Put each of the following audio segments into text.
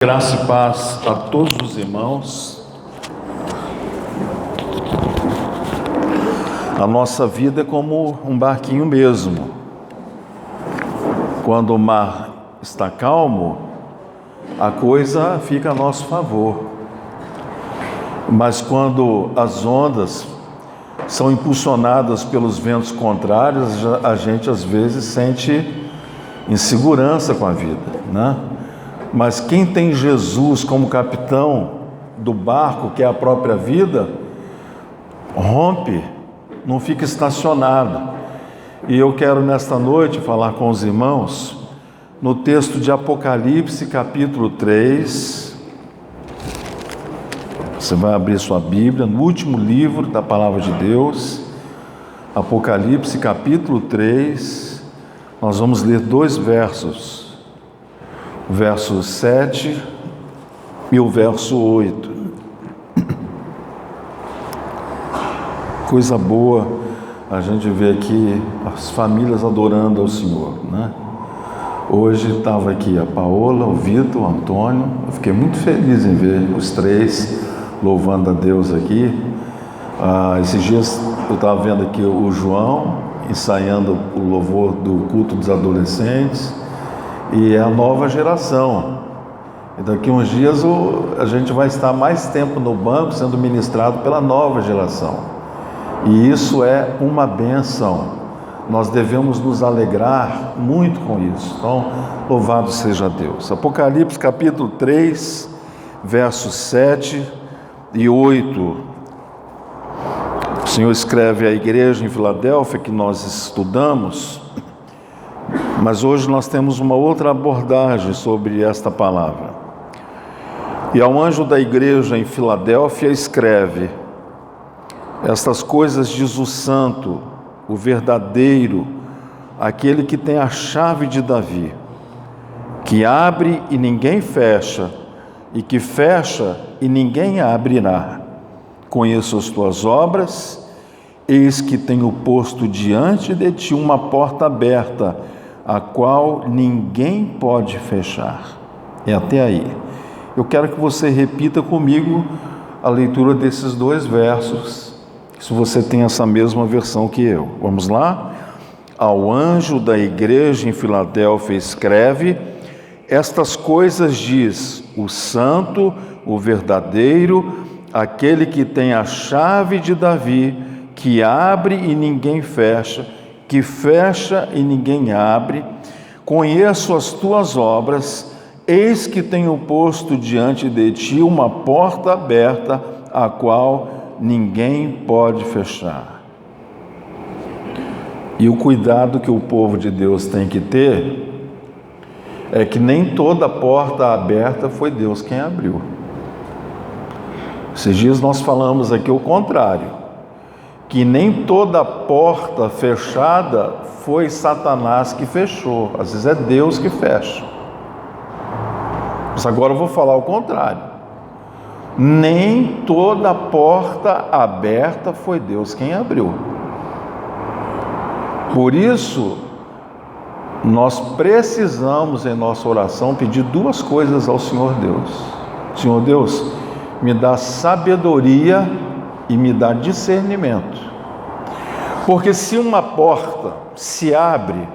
Graça e paz a todos os irmãos. A nossa vida é como um barquinho mesmo. Quando o mar está calmo, a coisa fica a nosso favor. Mas quando as ondas são impulsionadas pelos ventos contrários, a gente às vezes sente insegurança com a vida, né? Mas quem tem Jesus como capitão do barco, que é a própria vida, rompe, não fica estacionado. E eu quero nesta noite falar com os irmãos no texto de Apocalipse, capítulo 3. Você vai abrir sua Bíblia no último livro da Palavra de Deus, Apocalipse, capítulo 3. Nós vamos ler 2 versos. O verso 7 e o verso 8. Coisa boa a gente vê aqui as famílias adorando ao Senhor, né? Hoje estava aqui a Paola, o Vitor, o Antônio. Eu fiquei muito feliz em ver os 3 louvando a Deus aqui. Esses dias eu estava vendo aqui o João ensaiando o louvor do culto dos adolescentes. E é a nova geração. E daqui uns dias a gente vai estar mais tempo no banco sendo ministrado pela nova geração. E isso é uma bênção. Nós devemos nos alegrar muito com isso. Então, louvado seja Deus. Apocalipse capítulo 3, versos 7 e 8. O Senhor escreve à igreja em Filadélfia que nós estudamos. Mas hoje nós temos uma outra abordagem sobre esta palavra. E ao anjo da igreja em Filadélfia escreve: estas coisas diz o santo, o verdadeiro, aquele que tem a chave de Davi, que abre e ninguém fecha, e que fecha e ninguém abrirá. Conheço as tuas obras, eis que tenho posto diante de ti uma porta aberta, a qual ninguém pode fechar. É até aí. Eu quero que você repita comigo a leitura desses 2 versos, se você tem essa mesma versão que eu. Vamos lá? Ao anjo da igreja em Filadélfia escreve: estas coisas diz o santo, o verdadeiro, aquele que tem a chave de Davi, que abre e ninguém fecha, que fecha e ninguém abre. Conheço as tuas obras, eis que tenho posto diante de ti uma porta aberta, a qual ninguém pode fechar. E o cuidado que o povo de Deus tem que ter é que nem toda porta aberta foi Deus quem abriu. Esses dias nós falamos aqui o contrário, que nem toda porta fechada foi Satanás que fechou. Às vezes é Deus que fecha. Mas agora eu vou falar o contrário. Nem toda porta aberta foi Deus quem abriu. Por isso, nós precisamos em nossa oração pedir 2 coisas ao Senhor Deus. Senhor Deus, me dá sabedoria e me dá discernimento. Porque se uma porta se abre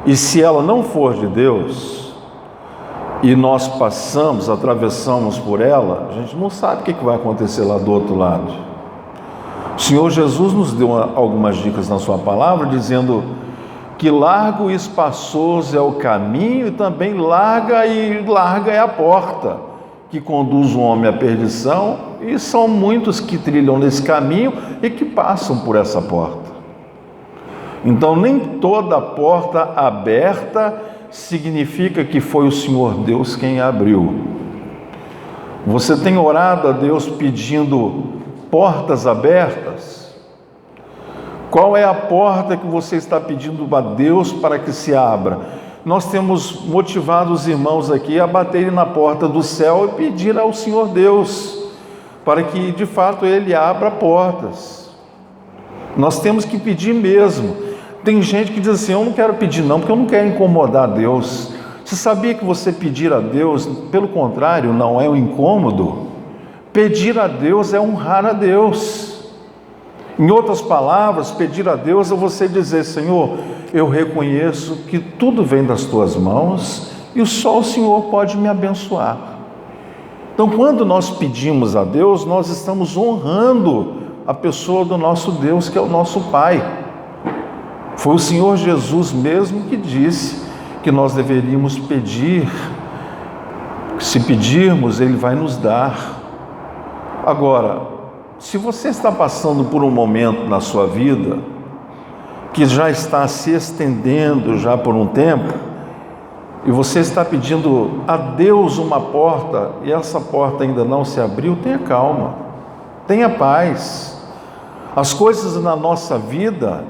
e se ela não for de Deus e nós passamos, atravessamos por ela, a gente não sabe o que vai acontecer lá do outro lado. O Senhor Jesus nos deu algumas dicas na sua palavra, dizendo que largo e espaçoso é o caminho e também larga é a porta que conduz o homem à perdição, e são muitos que trilham nesse caminho e que passam por essa porta. Então, nem toda porta aberta significa que foi o Senhor Deus quem abriu. Você tem orado a Deus pedindo portas abertas? Qual é a porta que você está pedindo a Deus para que se abra? Nós temos motivado os irmãos aqui a baterem na porta do céu e pedir ao Senhor Deus para que de fato Ele abra portas. Nós temos que pedir mesmo. Tem gente que diz assim: eu não quero pedir não, porque eu não quero incomodar Deus. Você sabia que você pedir a Deus, pelo contrário, não é um incômodo? Pedir a Deus é honrar a Deus. Em outras palavras, pedir a Deus é você dizer: Senhor, eu reconheço que tudo vem das tuas mãos e só o Senhor pode me abençoar. Então, quando nós pedimos a Deus, nós estamos honrando a pessoa do nosso Deus, que é o nosso Pai. Foi o Senhor Jesus mesmo que disse que nós deveríamos pedir. Se pedirmos, Ele vai nos dar. Agora, se você está passando por um momento na sua vida que já está se estendendo já por um tempo, e você está pedindo a Deus uma porta, e essa porta ainda não se abriu, tenha calma, tenha paz. As coisas na nossa vida,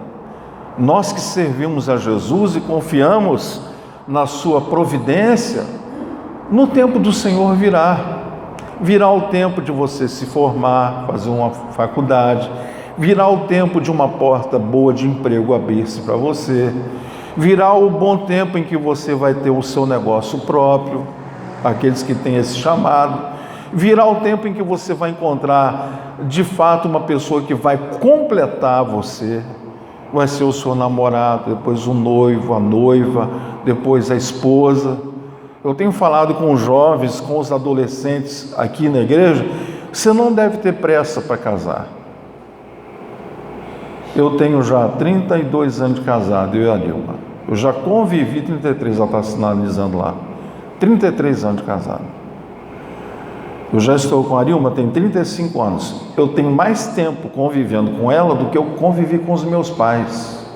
nós que servimos a Jesus e confiamos na sua providência, no tempo do Senhor virá o tempo de você se formar, fazer uma faculdade, virá o tempo de uma porta boa de emprego abrir-se para você, virá o bom tempo em que você vai ter o seu negócio próprio, aqueles que têm esse chamado, virá o tempo em que você vai encontrar de fato uma pessoa que vai completar você, vai ser o seu namorado, depois o noivo, a noiva, depois a esposa. Eu tenho falado com os jovens, com os adolescentes aqui na igreja, você não deve ter pressa para casar. Eu tenho já 32 anos de casado, eu e a Dilma. Eu já convivi 33, ela está sinalizando lá. 33 anos de casado. Eu já estou com a Dilma, tem 35 anos. Eu tenho mais tempo convivendo com ela do que eu convivi com os meus pais.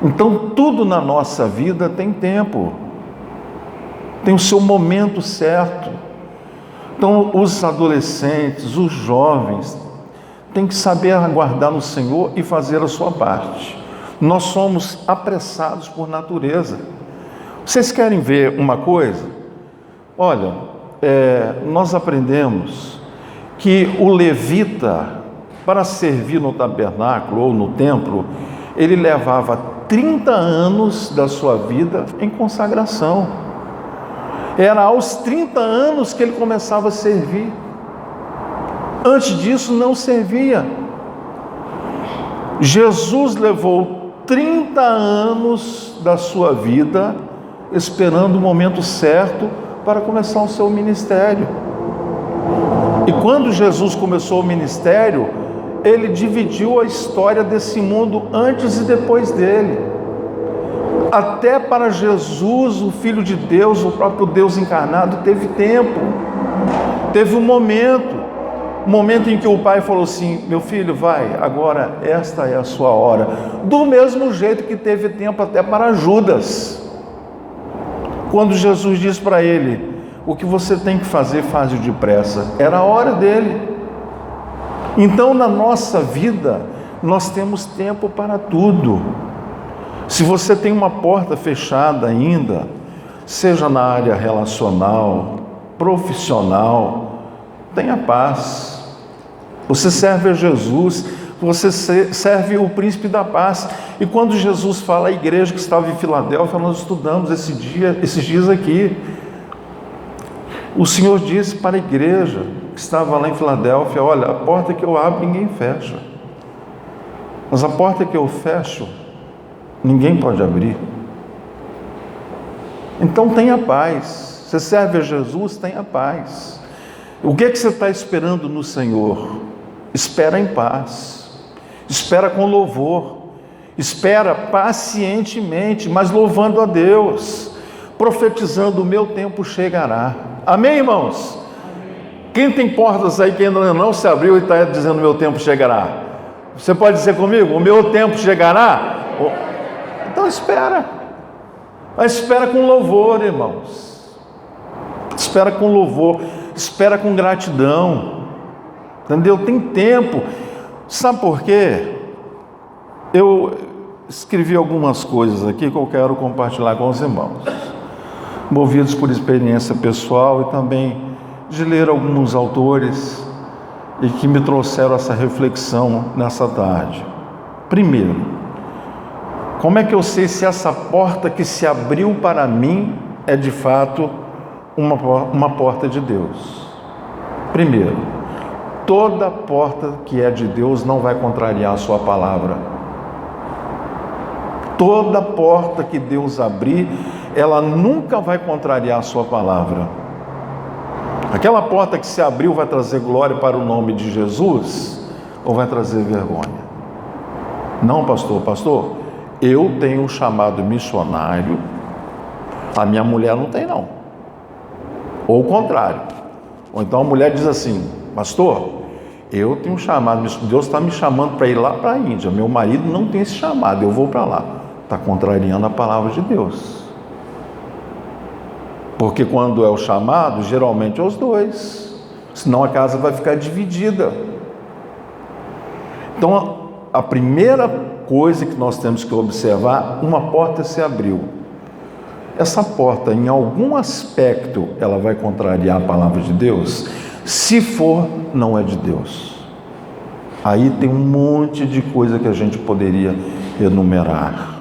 Então, tudo na nossa vida tem tempo. Tem o seu momento certo. Então, os adolescentes, os jovens, têm que saber aguardar no Senhor e fazer a sua parte. Nós somos apressados por natureza. Vocês querem ver uma coisa? Olha, nós aprendemos que o levita, para servir no tabernáculo ou no templo, ele levava 30 anos da sua vida em consagração. Era aos 30 anos que ele começava a servir. Antes disso não servia. Jesus levou 30 anos da sua vida esperando o momento certo para começar o seu ministério. E quando Jesus começou o ministério, ele dividiu a história desse mundo antes e depois dele. Até para Jesus, o Filho de Deus, o próprio Deus encarnado, teve tempo, teve um momento em que o Pai falou assim: meu filho, vai, agora esta é a sua hora. Do mesmo jeito que teve tempo até para Judas, quando Jesus disse para ele: o que você tem que fazer, faz-o depressa. Era a hora dele. Então, na nossa vida, nós temos tempo para tudo. Se você tem uma porta fechada ainda, seja na área relacional, profissional, tenha paz. Você serve a Jesus, você serve o príncipe da paz. E quando Jesus fala à igreja que estava em Filadélfia, nós estudamos esses dias aqui. O Senhor disse para a igreja que estava lá em Filadélfia: olha, a porta que eu abro ninguém fecha, mas a porta que eu fecho ninguém pode abrir. Então tenha paz. Você serve a Jesus, tenha paz. O que é que você está esperando no Senhor? Espera em paz, espera com louvor, espera pacientemente, mas louvando a Deus, profetizando: o meu tempo chegará. Amém, irmãos? Quem tem portas aí que ainda não se abriu e está dizendo: o meu tempo chegará? Você pode dizer comigo: o meu tempo chegará? Então espera, mas espera com louvor, irmãos, espera com louvor, espera com gratidão, entendeu? Tem tempo. Sabe por quê? Eu escrevi algumas coisas aqui que eu quero compartilhar com os irmãos, movidos por experiência pessoal e também de ler alguns autores e que me trouxeram essa reflexão nessa tarde. Primeiro, Como é que eu sei se essa porta que se abriu para mim é de fato uma porta de Deus? Primeiro, toda porta que é de Deus não vai contrariar a sua palavra. Toda porta que Deus abrir, ela nunca vai contrariar a sua palavra. Aquela porta que se abriu vai trazer glória para o nome de Jesus ou vai trazer vergonha? Não, pastor. Pastor, eu tenho um chamado missionário, a minha mulher não tem não. Ou o contrário. Ou então a mulher diz assim: pastor, eu tenho um chamado, Deus está me chamando para ir lá para a Índia, meu marido não tem esse chamado, eu vou para lá. Está contrariando a palavra de Deus. Porque quando é o chamado, geralmente é os dois, senão a casa vai ficar dividida. Então, a primeira coisa que nós temos que observar, uma porta se abriu. Essa porta, em algum aspecto, ela vai contrariar a palavra de Deus? Se for, não é de Deus. Aí tem um monte de coisa que a gente poderia enumerar.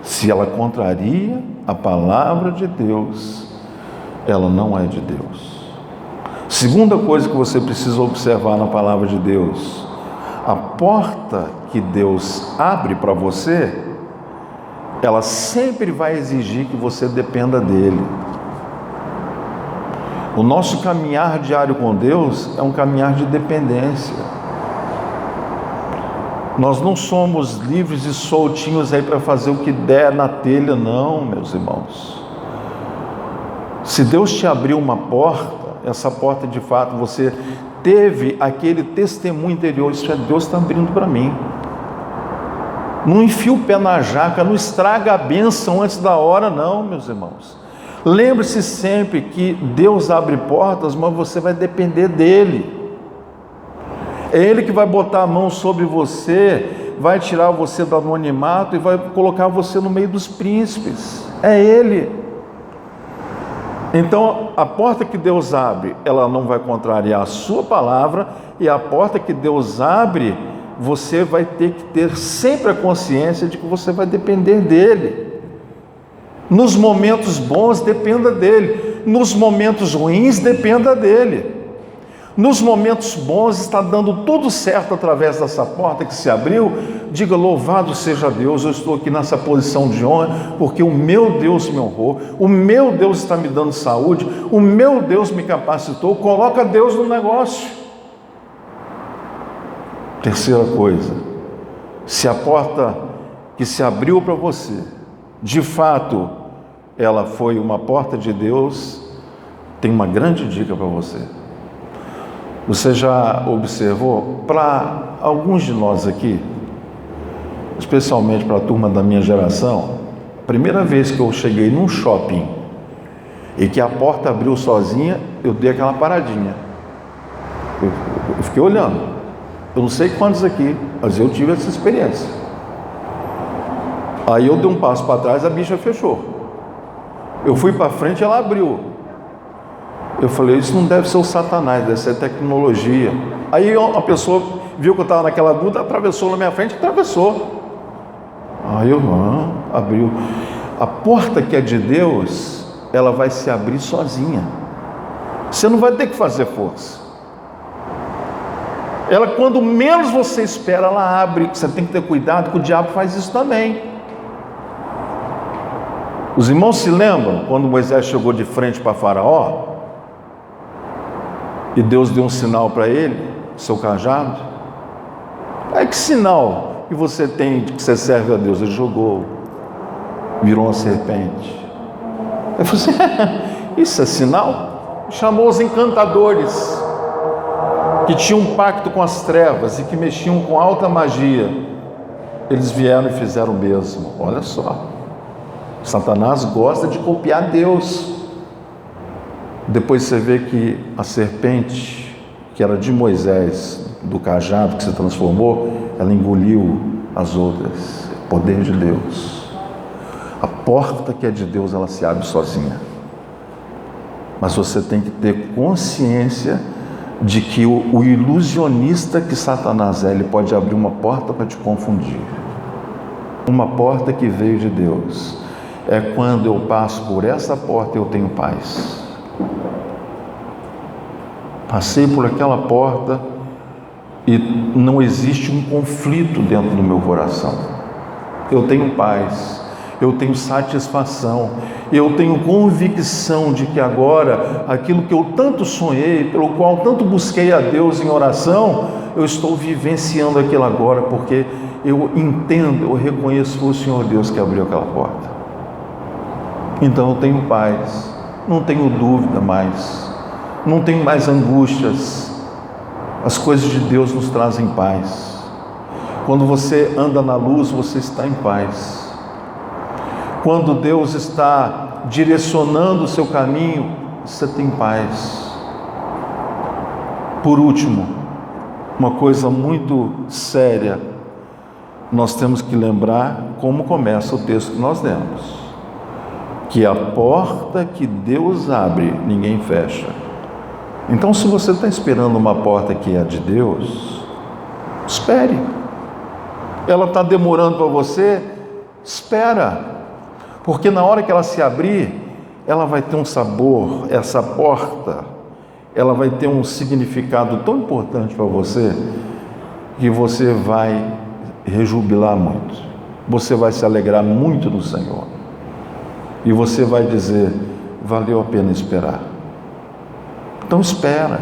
Se ela contraria a palavra de Deus, ela não é de Deus. Segunda coisa que você precisa observar na palavra de Deus: a porta que Deus abre para você, ela sempre vai exigir que você dependa dele. O nosso caminhar diário com Deus é um caminhar de dependência. Nós não somos livres e soltinhos aí para fazer o que der na telha, não, meus irmãos. Se Deus te abriu uma porta, essa porta de fato você teve aquele testemunho interior: isso é Deus está abrindo para mim. Não enfia o pé na jaca, não estraga a bênção antes da hora, não, meus irmãos. Lembre-se sempre que Deus abre portas, mas você vai depender dele. É Ele que vai botar a mão sobre você, vai tirar você do anonimato e vai colocar você no meio dos príncipes. É Ele. Então, a porta que Deus abre, ela não vai contrariar a sua palavra, e a porta que Deus abre, você vai ter que ter sempre a consciência de que você vai depender dele. Nos momentos bons, dependa dele. Nos momentos ruins, dependa dele. Nos momentos bons, está dando tudo certo através dessa porta que se abriu, diga: louvado seja Deus, eu estou aqui nessa posição de honra, porque o meu Deus me honrou, o meu Deus está me dando saúde, o meu Deus me capacitou. Coloca Deus no negócio. Terceira coisa: se a porta que se abriu para você, de fato, ela foi uma porta de Deus, tem uma grande dica para você. Você já observou, para alguns de nós aqui, especialmente para a turma da minha geração, a primeira vez que eu cheguei num shopping e que a porta abriu sozinha, eu dei aquela paradinha. Eu fiquei olhando. Eu não sei quantos aqui, mas eu tive essa experiência. Aí eu dei um passo para trás, a bicha fechou. Eu fui para frente, ela abriu. Eu falei: isso não deve ser o Satanás, deve ser tecnologia. Aí a pessoa viu que eu estava naquela dúvida, atravessou na minha frente, atravessou. Aí eu abriu. A porta que é de Deus, ela vai se abrir sozinha. Você não vai ter que fazer força. Ela, quando menos você espera, ela abre. Você tem que ter cuidado, que o diabo faz isso também. Os irmãos se lembram quando Moisés chegou de frente para Faraó e Deus deu um sinal para ele, seu cajado? Aí que sinal que você tem de que você serve a Deus? Ele jogou, virou uma serpente. Eu falei assim: isso é sinal? Chamou os encantadores que tinham um pacto com as trevas e que mexiam com alta magia. Eles vieram e fizeram o mesmo. Olha só, Satanás gosta de copiar Deus. Depois você vê que a serpente, que era de Moisés, do cajado que se transformou, ela engoliu as outras. Poder de Deus. A porta que é de Deus, ela se abre sozinha. Mas você tem que ter consciência de que o ilusionista que Satanás é, ele pode abrir uma porta para te confundir. uma porta que veio de Deus. É quando eu passo por essa porta eu tenho paz. Passei por aquela porta e não existe um conflito dentro do meu coração. Eu tenho paz, eu tenho satisfação, eu tenho convicção de que agora, aquilo que eu tanto sonhei, pelo qual tanto busquei a Deus em oração, eu estou vivenciando aquilo agora, porque eu entendo, eu reconheço que foi o Senhor Deus que abriu aquela porta. Então eu tenho paz, não tenho dúvida mais, não tenho mais angústias. As coisas de Deus nos trazem paz. Quando você anda na luz, você está em paz. Quando Deus está direcionando o seu caminho, você tem paz. Por último, uma coisa muito séria, nós temos que lembrar como começa o texto que nós lemos. Que a porta que Deus abre, ninguém fecha. Então, se você está esperando uma porta que é de Deus, espere. Ela está demorando para você, espera. Porque na hora que ela se abrir, ela vai ter um sabor, essa porta, ela vai ter um significado tão importante para você, que você vai rejubilar muito. Você vai se alegrar muito no Senhor. E você vai dizer, valeu a pena esperar. Então espera.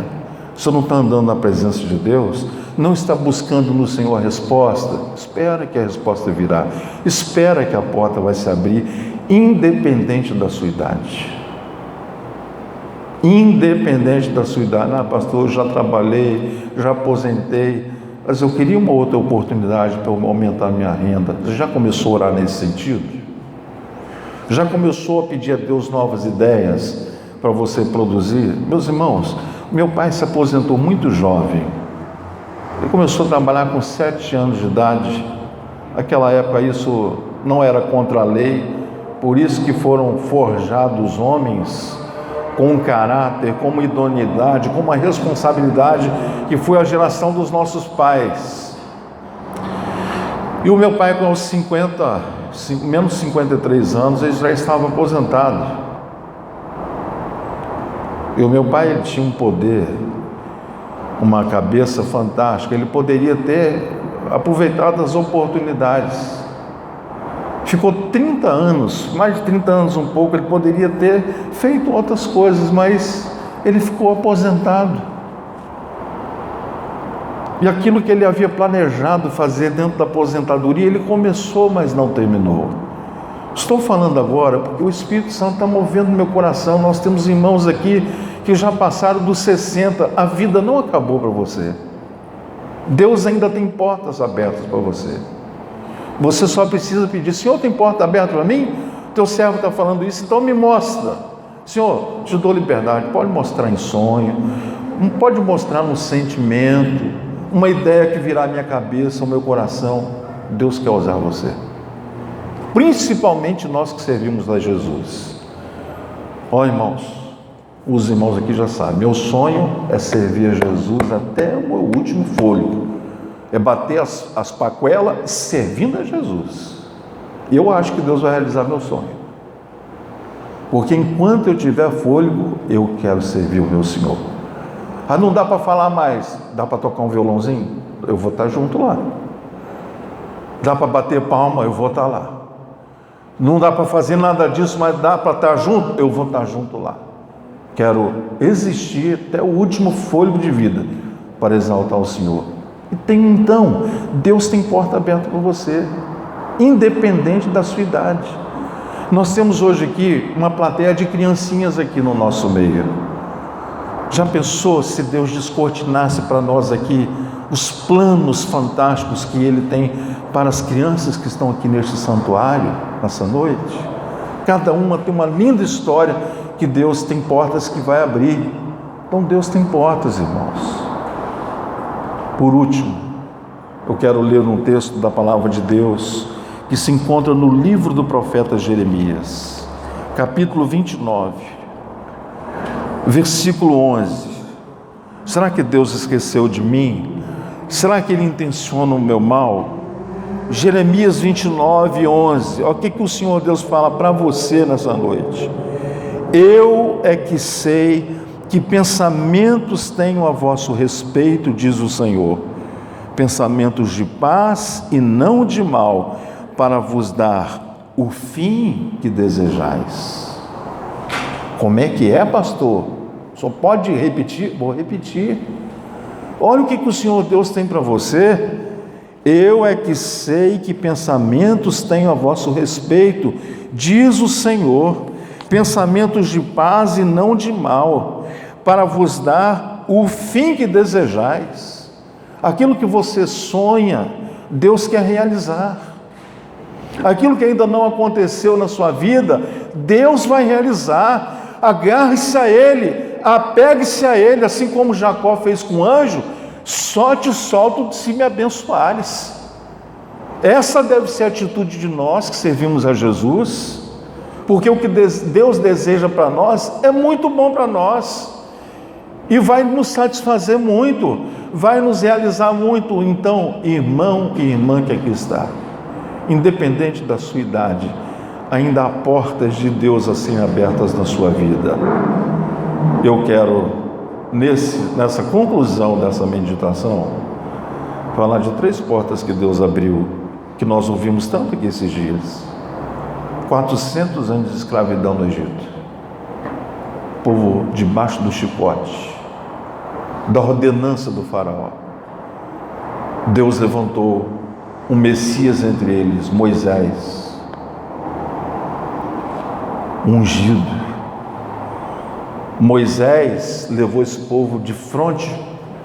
Você não está andando na presença de Deus, não está buscando no Senhor a resposta, espera que a resposta virá. Espera que a porta vai se abrir, independente da sua idade. Independente da sua idade. Ah, pastor, eu já trabalhei, já aposentei, mas eu queria uma outra oportunidade para aumentar a minha renda. Você já começou a orar nesse sentido? Já começou a pedir a Deus novas ideias para você produzir? Meus irmãos, meu pai se aposentou muito jovem. Ele começou a trabalhar com 7 anos de idade. Naquela época isso não era contra a lei, por isso que foram forjados homens com um caráter, com uma idoneidade, com uma responsabilidade que foi a geração dos nossos pais. E o meu pai, com os menos 53 anos, ele já estava aposentado. E o meu pai, ele tinha um poder, uma cabeça fantástica. Ele poderia ter aproveitado as oportunidades. Ficou 30 anos, mais de 30 anos um pouco, ele poderia ter feito outras coisas, mas ele ficou aposentado. E aquilo que ele havia planejado fazer dentro da aposentadoria, ele começou, mas não terminou. Estou falando agora porque o Espírito Santo está movendo meu coração. Nós temos irmãos aqui que já passaram dos 60, a vida não acabou para você. Deus ainda tem portas abertas para você. Você só precisa pedir, Senhor, tem porta aberta para mim? Teu servo está falando isso, então me mostra. Senhor, te dou liberdade, pode mostrar em sonho, pode mostrar no sentimento, uma ideia que virá à minha cabeça, ao meu coração. Deus quer usar você. Principalmente nós que servimos a Jesus. Ó irmãos, os irmãos aqui já sabem, meu sonho é servir a Jesus até o meu último fôlego. É bater as paquelas servindo a Jesus. E eu acho que Deus vai realizar meu sonho. Porque enquanto eu tiver fôlego, eu quero servir o meu Senhor. Ah, não dá para falar mais. Dá para tocar um violãozinho? Eu vou estar junto lá. Dá para bater palma? Eu vou estar lá. Não dá para fazer nada disso, mas dá para estar junto? Eu vou estar junto lá. Quero existir até o último fôlego de vida para exaltar o Senhor. E então, Deus tem porta aberta para você, independente da sua idade. Nós temos hoje aqui uma plateia de criancinhas aqui no nosso meio. Já pensou se Deus descortinasse para nós aqui os planos fantásticos que Ele tem para as crianças que estão aqui neste santuário, nessa noite? Cada uma tem uma linda história que Deus tem portas que vai abrir. Então Deus tem portas, irmãos. Por último, eu quero ler um texto da palavra de Deus que se encontra no livro do profeta Jeremias, capítulo 29, versículo 11. Será que Deus esqueceu de mim? Será que Ele intenciona o meu mal? Jeremias 29, 11. Olha o que o Senhor Deus fala para você nessa noite. Eu é que sei que pensamentos tenho a vosso respeito, diz o Senhor, pensamentos de paz e não de mal, para vos dar o fim que desejais. Como é que é, pastor? Só pode repetir? Vou repetir. Olha o que o Senhor Deus tem para você. Eu é que sei que pensamentos tenho a vosso respeito, diz o Senhor, pensamentos de paz e não de mal, para vos dar o fim que desejais. Aquilo que você sonha, Deus quer realizar. Aquilo que ainda não aconteceu na sua vida, Deus vai realizar. Agarre-se a Ele, apegue-se a Ele, assim como Jacó fez com o anjo. Só te solto se me abençoares. Essa deve ser a atitude de nós que servimos a Jesus, porque o que Deus deseja para nós é muito bom para nós e vai nos satisfazer muito, vai nos realizar muito. Então, irmão e irmã que aqui está, independente da sua idade, ainda há portas de Deus assim abertas na sua vida. Eu quero nessa conclusão dessa meditação, falar de 3 portas que Deus abriu, que nós ouvimos tanto aqui esses dias. 400 anos de escravidão no Egito, povo debaixo do chicote, da ordenança do faraó. Deus levantou um Messias entre eles, Moisés, ungido. Moisés levou esse povo de frente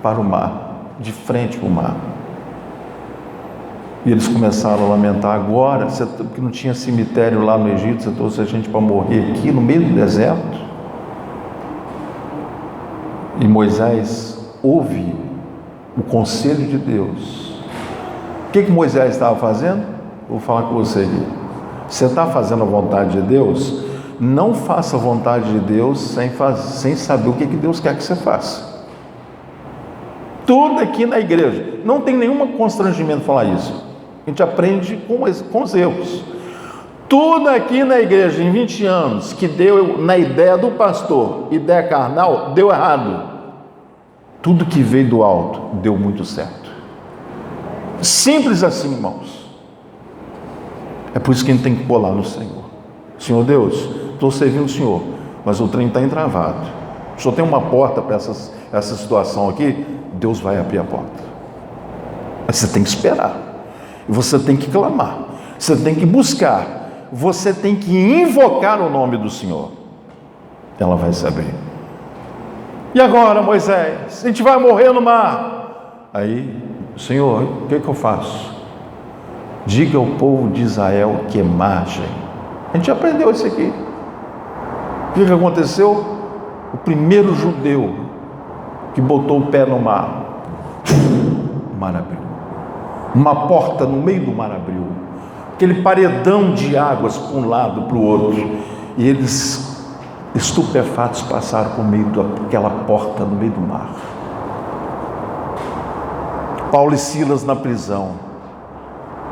para o mar, de frente para o mar. E eles começaram a lamentar: agora, que não tinha cemitério lá no Egito, você trouxe a gente para morrer aqui no meio do deserto. E Moisés ouve o conselho de Deus. O que Moisés estava fazendo? Vou falar com você aqui. Você está fazendo a vontade de Deus? Não faça a vontade de Deus sem saber o que Deus quer que você faça. Tudo aqui na igreja, não tem nenhum constrangimento falar isso. A gente aprende com os erros. Tudo aqui na igreja, em 20 anos, que deu na ideia do pastor, ideia carnal, deu errado. Tudo que veio do alto, deu muito certo. Simples assim, irmãos. É por isso que a gente tem que pular no Senhor. Senhor Deus, estou servindo o Senhor, mas o trem está entravado. Só tem uma porta para essa situação aqui, Deus vai abrir a porta. Mas você tem que esperar. Você tem que clamar. Você tem que buscar. Você tem que invocar o nome do Senhor. Ela vai se abrir. E agora, Moisés? A gente vai morrer no mar. Aí, Senhor, o que eu faço? Diga ao povo de Israel que marchem. A gente aprendeu isso aqui. O que aconteceu? O primeiro judeu que botou o pé no mar, o mar abriu. Uma porta no meio do mar abriu. Aquele paredão de águas para um lado, para o outro. E eles, estupefatos, passaram por meio daquela porta no meio do mar. Paulo e Silas na prisão.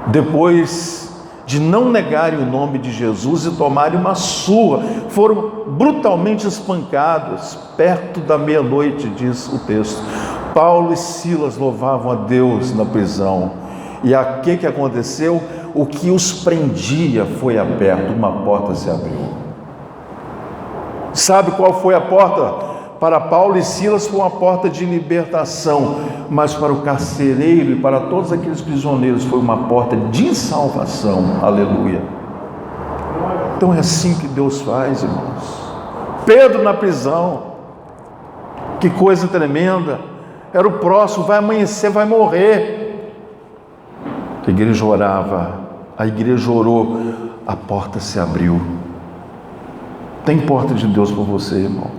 Depois de não negarem o nome de Jesus e tomarem uma surra, foram brutalmente espancados, perto da meia-noite, diz o texto. Paulo e Silas louvavam a Deus na prisão. E o que aconteceu? O que os prendia foi aberto, uma porta se abriu. Sabe qual foi a porta? Para Paulo e Silas foi uma porta de libertação, mas para o carcereiro e para todos aqueles prisioneiros foi uma porta de salvação. Aleluia. Então é assim que Deus faz, irmãos. Pedro na prisão, que coisa tremenda. Era o próximo, vai amanhecer, vai morrer. A igreja orava, a igreja orou, a porta se abriu. Tem porta de Deus para você, irmão.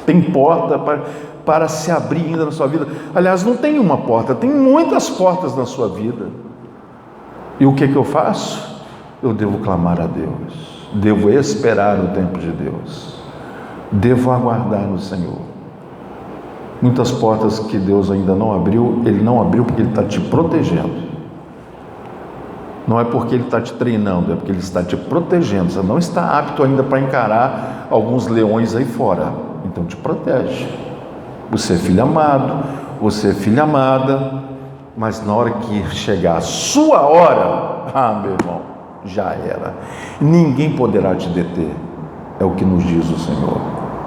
Tem porta para se abrir ainda na sua vida. Aliás, não tem uma porta, tem muitas portas na sua vida. E o que eu faço? Eu devo clamar a Deus, devo esperar o tempo de Deus, devo aguardar no Senhor. Muitas portas que Deus ainda não abriu, Ele não abriu porque Ele está te protegendo. Não é porque Ele está te treinando, é porque Ele está te protegendo. Você não está apto ainda para encarar alguns leões aí fora. Então te protege. Você é filho amado, você é filha amada, mas na hora que chegar a sua hora, meu irmão, já era. Ninguém poderá te deter. É o que nos diz o Senhor.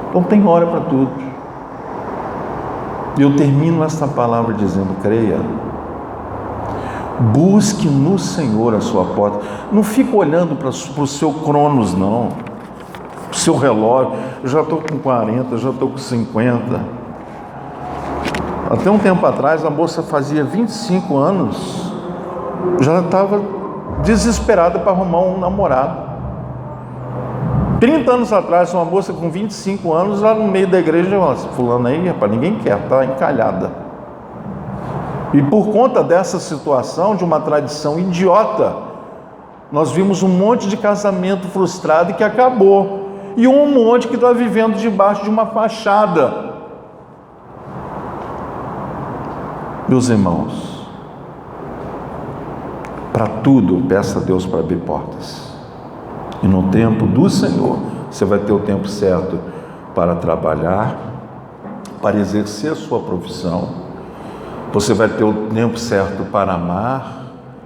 Então tem hora para tudo. E eu termino esta palavra dizendo: creia. Busque no Senhor a sua porta. Não fique olhando para o seu cronos, não. Para o seu relógio. Eu já estou com 40, eu já estou com 50. Até um tempo atrás, a moça fazia 25 anos. Já estava desesperada para arrumar um namorado. 30 anos atrás, uma moça com 25 anos, lá no meio da igreja, fulano aí, rapaz, ninguém quer, está encalhada. E por conta dessa situação, de uma tradição idiota, nós vimos um monte de casamento frustrado e que acabou. E um monte que está vivendo debaixo de uma fachada. Meus irmãos, para tudo, peça a Deus para abrir portas. E no tempo do Senhor, você vai ter o tempo certo para trabalhar, para exercer a sua profissão. Você vai ter o tempo certo para amar,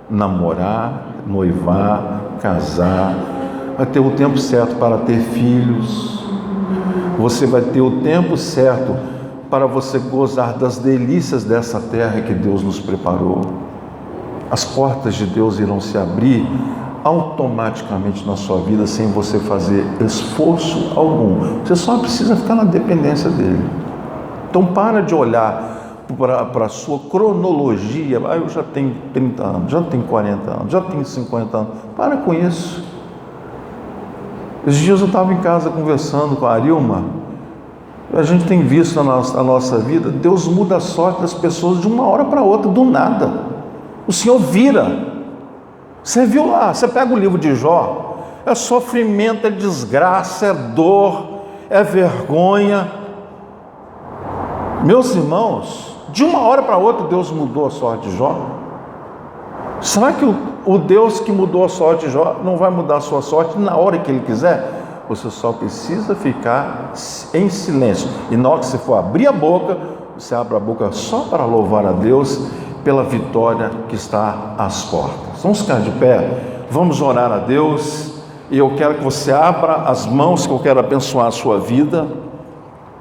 namorar, noivar, casar. Vai ter o tempo certo para ter filhos. Você vai ter o tempo certo para você gozar das delícias dessa terra que Deus nos preparou. As portas de Deus irão se abrir automaticamente na sua vida, sem você fazer esforço algum. Você só precisa ficar na dependência dele. Então para de olhar para a sua cronologia. Eu já tenho 30 anos, já tenho 40 anos, já tenho 50 anos. Para com isso. Esses dias eu estava em casa conversando com a Arilma. A gente tem visto na nossa vida, Deus muda a sorte das pessoas de uma hora para outra, do nada. O Senhor vira. Você viu lá, você pega o livro de Jó, é sofrimento, é desgraça, é dor, é vergonha. Meus irmãos, de uma hora para outra Deus mudou a sorte de Jó? Será que o Deus que mudou a sorte de Jó não vai mudar a sua sorte na hora que Ele quiser? Você só precisa ficar em silêncio. E na hora que você for abrir a boca, você abre a boca só para louvar a Deus pela vitória que está às portas. Vamos ficar de pé, vamos orar a Deus. E eu quero que você abra as mãos, que eu quero abençoar a sua vida.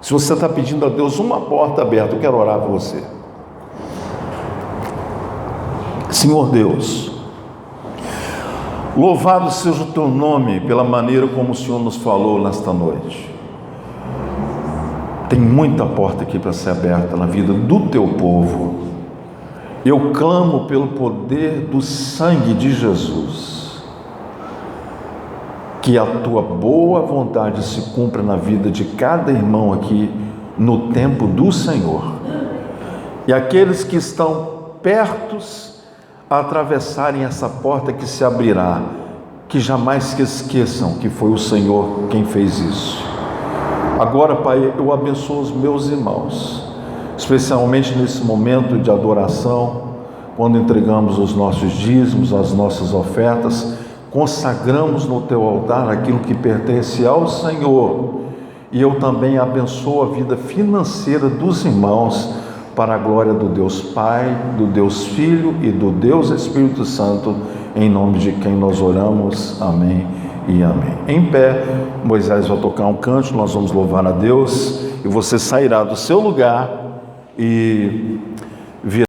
Se você está pedindo a Deus uma porta aberta, eu quero orar por você. Senhor Deus, louvado seja o teu nome pela maneira como o Senhor nos falou nesta noite. Tem muita porta aqui para ser aberta na vida do teu povo. Eu clamo pelo poder do sangue de Jesus, que a tua boa vontade se cumpra na vida de cada irmão aqui, no tempo do Senhor. E aqueles que estão pertos a atravessarem essa porta que se abrirá, que jamais se esqueçam que foi o Senhor quem fez isso. Agora, Pai, eu abençoo os meus irmãos, especialmente nesse momento de adoração, quando entregamos os nossos dízimos, as nossas ofertas, consagramos no teu altar aquilo que pertence ao Senhor. E eu também abençoo a vida financeira dos irmãos, para a glória do Deus Pai, do Deus Filho e do Deus Espírito Santo, em nome de quem nós oramos. Amém e amém. Em pé, Moisés vai tocar um canto, nós vamos louvar a Deus, e você sairá do seu lugar e virá